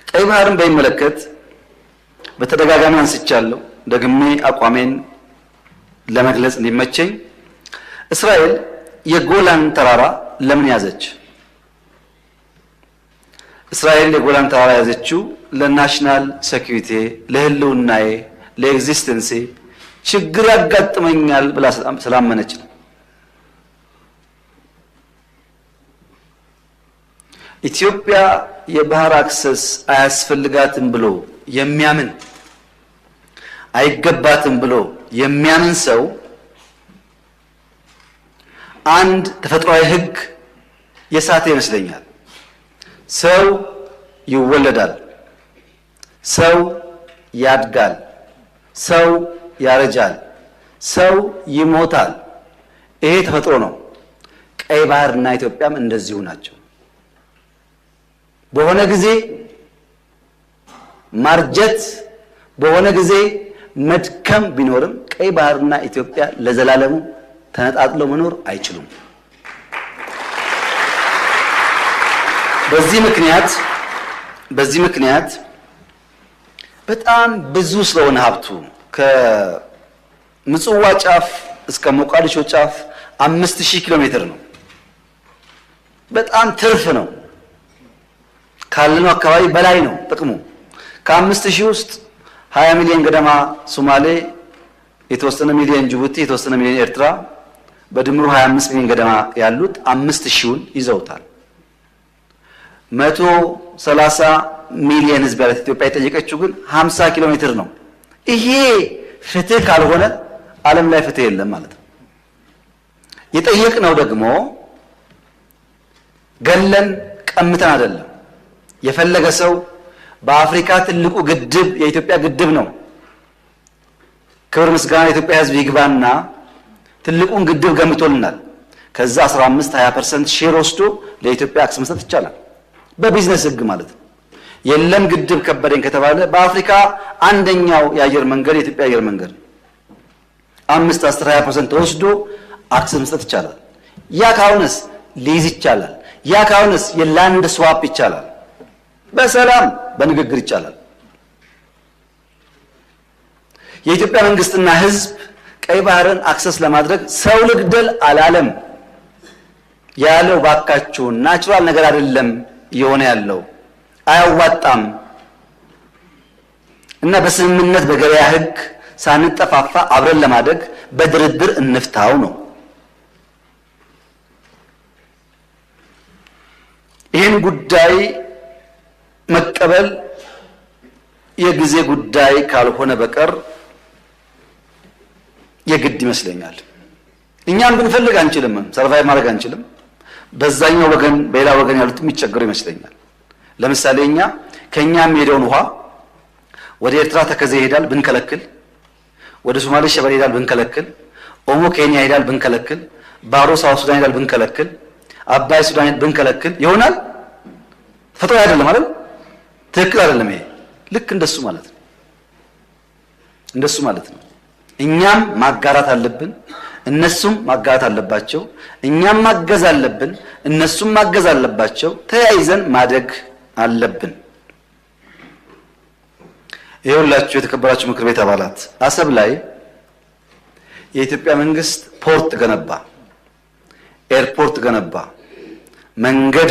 ቀይ ባህርን በሚመለከት በተደጋጋሚ አንስቻለሁ። ደግሜ አቋሜን ለመግለጽ እንዲመቸኝ እስራኤል የጎላን ተራራ ለምን ያዘች? እስራኤል የጎላን ተራራ ያዘችው ለናሽናል ሴኩሪቲ፣ ለህልውናዬ፣ ለኤግዚስተንሴ ችግር ያጋጥመኛል ብላ ስላመነች ነው። ኢትዮጵያ የባህር አክሰስ አያስፈልጋትም ብሎ የሚያምን አይገባትም ብሎ የሚያምን ሰው አንድ ተፈጥሯዊ ህግ የሳተ ይመስለኛል። ሰው ይወለዳል፣ ሰው ያድጋል፣ ሰው ያረጃል፣ ሰው ይሞታል። ይሄ ተፈጥሮ ነው። ቀይ ባህርና ኢትዮጵያም እንደዚሁ ናቸው። በሆነ ጊዜ ማርጀት፣ በሆነ ጊዜ መድከም ቢኖርም ቀይ ባህርና ኢትዮጵያ ለዘላለሙ ተነጣጥለው መኖር አይችሉም። በዚህ ምክንያት በጣም ብዙ ስለሆነ ሀብቱ ከምጽዋ ጫፍ እስከ ሞቃዲሾ ጫፍ 5000 ኪሎ ሜትር ነው። በጣም ትርፍ ነው። ካለነው አካባቢ በላይ ነው ጥቅሙ። ከ5000 ውስጥ 20 ሚሊዮን ገደማ ሶማሌ፣ የተወሰነ ሚሊዮን ጅቡቲ፣ የተወሰነ ሚሊዮን ኤርትራ፣ በድምሩ 25 ሚሊዮን ገደማ ያሉት 5000ን ይዘውታል። 130 ሚሊዮን ህዝብ ያላት ኢትዮጵያ የጠየቀችው ግን 50 ኪሎ ሜትር ነው። ይሄ ፍትህ ካልሆነ ዓለም ላይ ፍትህ የለም ማለት ነው። የጠየቅነው ደግሞ ገለን ቀምተን አይደለም። የፈለገ ሰው በአፍሪካ ትልቁ ግድብ የኢትዮጵያ ግድብ ነው። ክብር ምስጋና የኢትዮጵያ ህዝብ ይግባና ትልቁን ግድብ ገምቶልናል። ከዛ 15-20% ሼር ወስዶ ለኢትዮጵያ አክሰስ መስጠት ይቻላል በቢዝነስ ህግ ማለት ነው። የለም ግድብ ከበደኝ ከተባለ በአፍሪካ አንደኛው የአየር መንገድ የኢትዮጵያ አየር መንገድ 5-10-20% ወስዶ አክሰስ መስጠት ይቻላል። ያ ካሁንስ ሊዝ ይቻላል። ያ ካሁንስ የላንድ ስዋፕ ይቻላል። በሰላም በንግግር ይቻላል። የኢትዮጵያ መንግስትና ህዝብ ቀይ ባህርን አክሰስ ለማድረግ ሰው ልግደል አላለም። ያለው ባካችሁ ናቹራል ነገር አይደለም እየሆነ ያለው አያዋጣም እና በስምምነት በገበያ ህግ ሳንጠፋፋ አብረን ለማደግ በድርድር እንፍታው ነው። ይህን ጉዳይ መቀበል የጊዜ ጉዳይ ካልሆነ በቀር የግድ ይመስለኛል። እኛም ብንፈልግ አንችልም፣ ሰርቫይቭ ማድረግ አንችልም። በዛኛው ወገን በሌላ ወገን ያሉት የሚቸገሩ ይመስለኛል። ለምሳሌ እኛ ከኛ የሚሄደውን ውሃ ወደ ኤርትራ ተከዜ ይሄዳል ብንከለክል፣ ወደ ሶማሌ ሸበሌ ይሄዳል ብንከለክል፣ ኦሞ ኬንያ ይሄዳል ብንከለክል፣ ባሮ ሳውት ሱዳን ይሄዳል ብንከለክል፣ አባይ ሱዳን ብንከለክል ይሆናል? ተፈጥሮ አይደለም አይደል? ትክክል አይደለም። ይሄ ልክ እንደሱ ማለት ነው። እኛም ማጋራት አለብን፣ እነሱም ማጋራት አለባቸው። እኛም ማገዝ አለብን፣ እነሱም ማገዝ አለባቸው። ተያይዘን ማደግ አለብን። ይኸውላችሁ የተከበራችሁ ምክር ቤት አባላት፣ አሰብ ላይ የኢትዮጵያ መንግስት ፖርት ገነባ፣ ኤርፖርት ገነባ፣ መንገድ